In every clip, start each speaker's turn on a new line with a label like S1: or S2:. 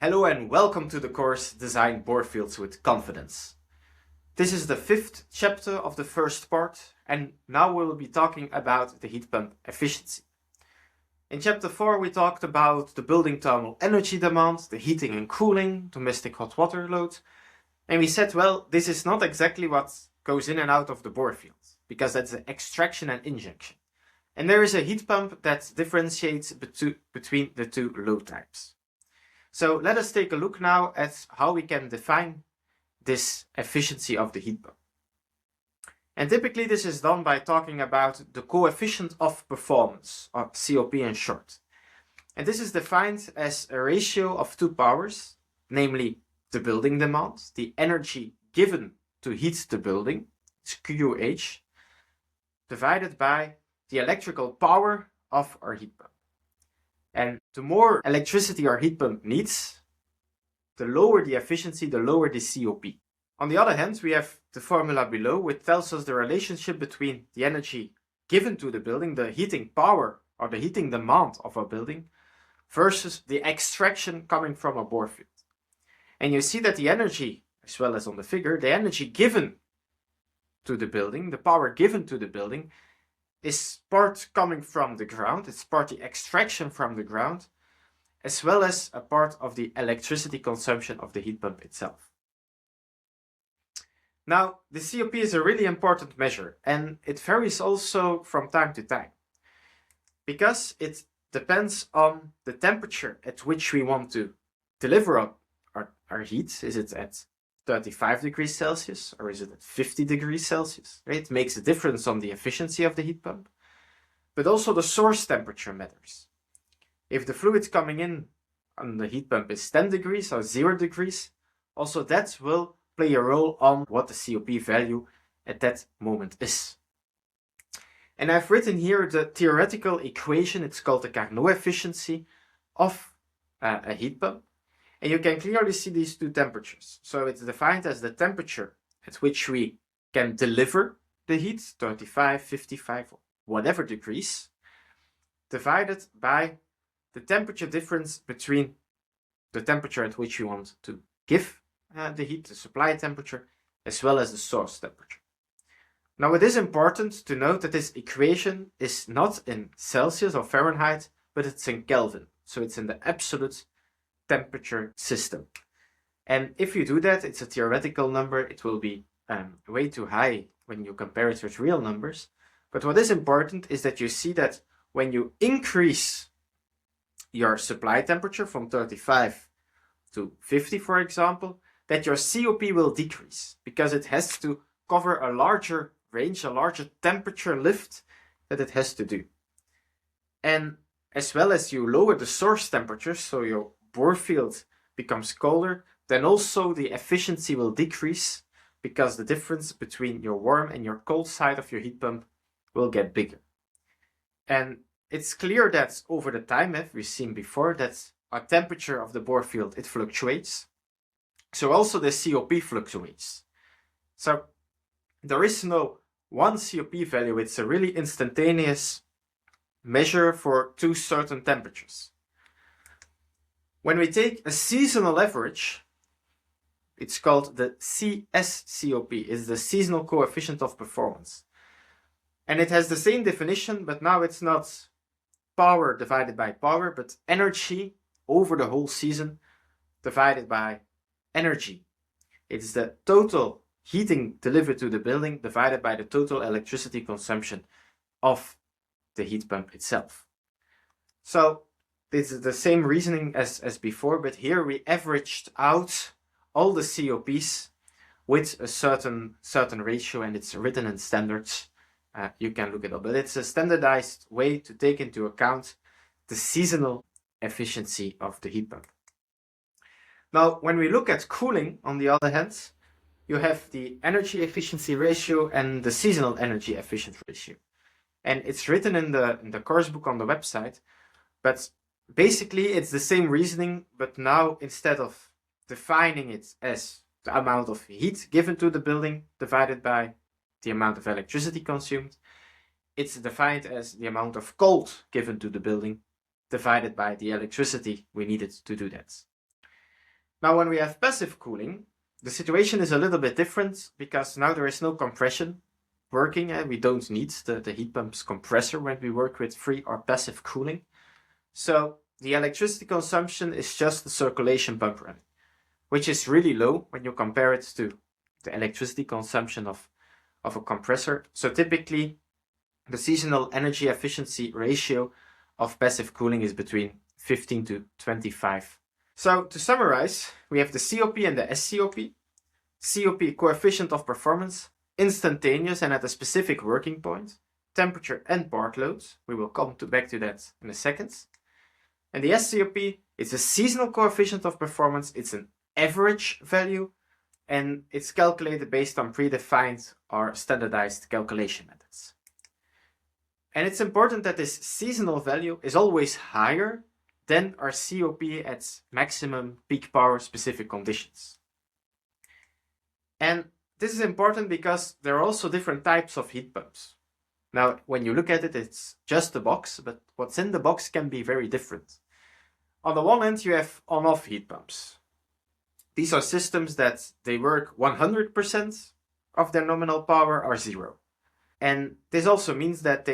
S1: Hello and welcome to the course Design Bore Fields with Confidence. This is the 5th chapter of the first part, and now we will be talking about the heat pump efficiency. In chapter 4 we talked about the building thermal energy demand, the heating and cooling, domestic hot water load, and we said, well, this is not exactly what goes in and out of the bore field, because that's the extraction and injection. And there is a heat pump that differentiates between the two load types. So let us take a look now at how we can define this efficiency of the heat pump. And typically this is done by talking about the coefficient of performance, or COP in short. And this is defined as a ratio of two powers, namely the building demand, the energy given to heat the building, it's QH, divided by the electrical power of our heat pump. And the more electricity our heat pump needs, the lower the efficiency, the lower the COP. On the other hand, we have the formula below, which tells us the relationship between the energy given to the building, the heating power or the heating demand of our building, versus the extraction coming from a bore field. And you see that the energy, as well as on the figure, the energy given to the building, the power given to the building, is part coming from the ground, it's part the extraction from the ground, as well as a part of the electricity consumption of the heat pump itself. Now, the COP is a really important measure, and it varies also from time to time, because it depends on the temperature at which we want to deliver our heat. Is it at 35 degrees Celsius or is it at 50 degrees Celsius? Right? It makes a difference on the efficiency of the heat pump. But also the source temperature matters. If the fluid coming in on the heat pump is 10 degrees or 0 degrees, also that will play a role on what the COP value at that moment is. And I've written here the theoretical equation, it's called the Carnot efficiency of a heat pump. And you can clearly see these two temperatures. So it's defined as the temperature at which we can deliver the heat, 35, 55, or whatever degrees, divided by the temperature difference between the temperature at which we want to give the heat, the supply temperature, as well as the source temperature. Now it is important to note that this equation is not in Celsius or Fahrenheit, but it's in Kelvin. So it's in the absolute temperature system. And if you do that, it's a theoretical number, it will be way too high when you compare it with real numbers. But what is important is that you see that when you increase your supply temperature from 35 to 50, for example, that your COP will decrease because it has to cover a larger range, a larger temperature lift that it has to do. And as well as you lower the source temperature, so your bore field becomes colder, then also the efficiency will decrease because the difference between your warm and your cold side of your heat pump will get bigger. And it's clear that over the time, as we've seen before, that our temperature of the bore field, it fluctuates. So also the COP fluctuates. So there is no one COP value, it's a really instantaneous measure for two certain temperatures. When we take a seasonal average, it's called the CSCOP, is the seasonal coefficient of performance. And it has the same definition, but now it's not power divided by power, but energy over the whole season divided by energy. It's the total heating delivered to the building divided by the total electricity consumption of the heat pump itself. So this is the same reasoning as before, but here we averaged out all the COPs with a certain ratio, and it's written in standards. You can look it up, but it's a standardized way to take into account the seasonal efficiency of the heat pump. Now, when we look at cooling, on the other hand, you have the energy efficiency ratio and the seasonal energy efficiency ratio. And it's written in the course book on the website, but basically it's the same reasoning, but now instead of defining it as the amount of heat given to the building divided by the amount of electricity consumed, it's defined as the amount of cold given to the building divided by the electricity we needed to do that. Now, when we have passive cooling, the situation is a little bit different because now there is no compression working. We don't need the heat pump's compressor when we work with free or passive cooling. So the electricity consumption is just the circulation pump running, which is really low when you compare it to the electricity consumption of a compressor. So typically, the seasonal energy efficiency ratio of passive cooling is between 15 to 25. So to summarize, we have the COP and the SCOP. COP, coefficient of performance, instantaneous and at a specific working point, temperature and part loads. We will come back to that in a second. And the SCOP is a seasonal coefficient of performance. It's an average value, and it's calculated based on predefined or standardized calculation methods. And it's important that this seasonal value is always higher than our COP at maximum peak power specific conditions. And this is important because there are also different types of heat pumps. Now, when you look at it, it's just a box, but what's in the box can be very different. On the one hand, you have on-off heat pumps. These are systems that they work 100% of their nominal power or zero. And this also means that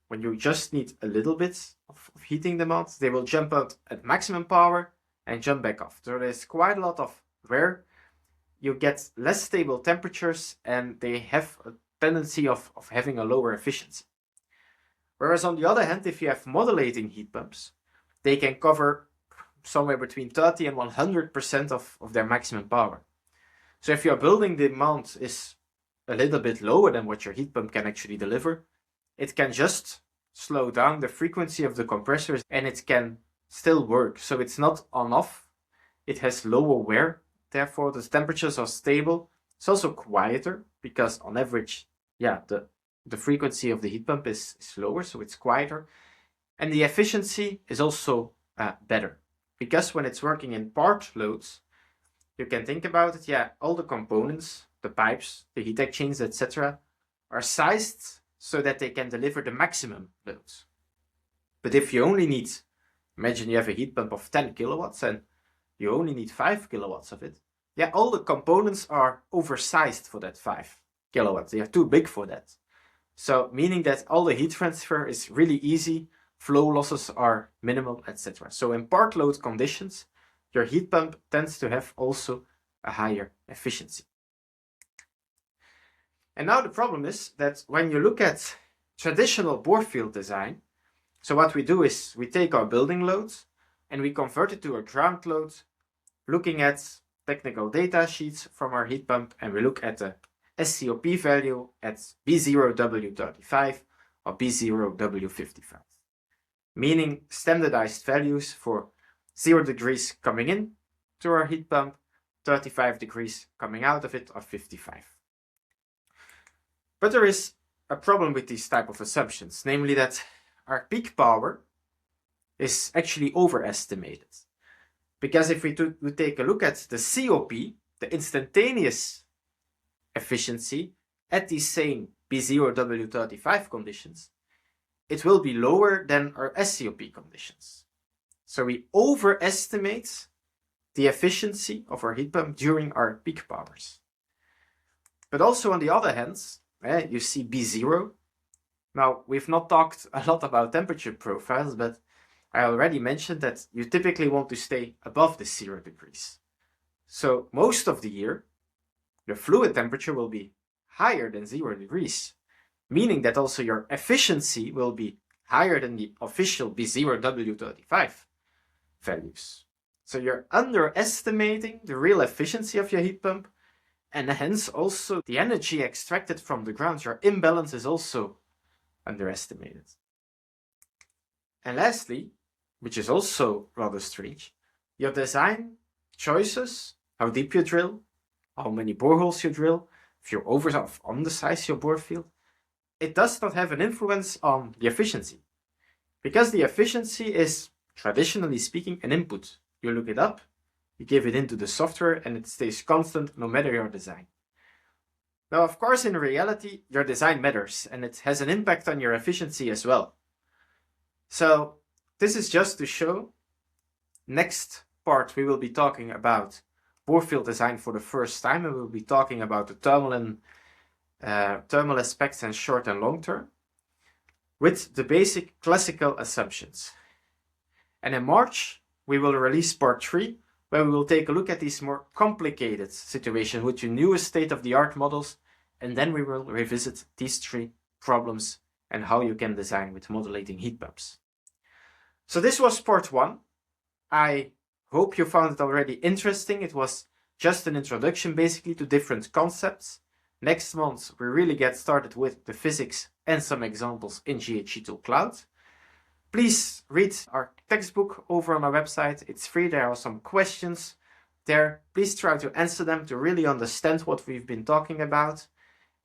S1: when you just need a little bit of heating demand, they will jump out at maximum power and jump back off. So there's quite a lot of wear. You get less stable temperatures and they have a tendency of having a lower efficiency. Whereas on the other hand, if you have modulating heat pumps, they can cover somewhere between 30 and 100% of their maximum power. So if your building demand is a little bit lower than what your heat pump can actually deliver, it can just slow down the frequency of the compressors and it can still work. So it's not on-off, it has lower wear, therefore the temperatures are stable. It's also quieter because on average, the frequency of the heat pump is lower, so it's quieter. And the efficiency is also better because when it's working in part loads, you can think about it, all the components, the pipes, the heat exchangers, etc. are sized so that they can deliver the maximum loads. But if you only need, imagine you have a heat pump of 10 kilowatts and you only need 5 kilowatts of it, all the components are oversized for that 5 kilowatts. They are too big for that. So meaning that all the heat transfer is really easy, flow losses are minimal, etc. So in part load conditions, your heat pump tends to have also a higher efficiency. And now the problem is that when you look at traditional bore field design, so what we do is we take our building loads and we convert it to a ground load, looking at technical data sheets from our heat pump, and we look at the SCOP value at B0W35 or B0W55, meaning standardized values for 0 degrees coming in to our heat pump, 35 degrees coming out of it, or 55. But there is a problem with these type of assumptions, namely that our peak power is actually overestimated. Because if we take a look at the COP, the instantaneous efficiency at these same B0W35 conditions, it will be lower than our SCOP conditions. So we overestimate the efficiency of our heat pump during our peak powers. But also on the other hand, you see B0. Now, we've not talked a lot about temperature profiles, but I already mentioned that you typically want to stay above the 0 degrees. So most of the year, your fluid temperature will be higher than 0 degrees, meaning that also your efficiency will be higher than the official B0W35 values. So you're underestimating the real efficiency of your heat pump, and hence also the energy extracted from the ground, your imbalance is also underestimated. And lastly, which is also rather strange, your design choices, how deep you drill, how many boreholes you drill, if you over or undersize your bore field, it does not have an influence on the efficiency. Because the efficiency is, traditionally speaking, an input. You look it up, you give it into the software, and it stays constant no matter your design. Now, of course, in reality, your design matters, and it has an impact on your efficiency as well. So this is just to show. Next part, we will be talking about bore field design for the first time, and we'll be talking about the thermal aspects and short and long term, with the basic classical assumptions. And in March, we will release part 3, where we will take a look at these more complicated situations with your newest state-of-the-art models, and then we will revisit these 3 problems and how you can design with modulating heat pumps. So this was part 1. I hope you found it already interesting. It was just an introduction basically to different concepts. Next month we really get started with the physics and some examples in GHG2 Cloud. Please read our textbook over on our website. It's free. There are some questions there. Please try to answer them to really understand what we've been talking about.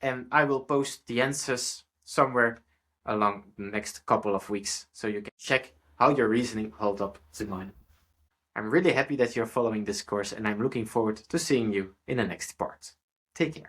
S1: And I will post the answers somewhere along the next couple of weeks so you can check how your reasoning held up to mine. I'm really happy that you're following this course, and I'm looking forward to seeing you in the next part. Take care.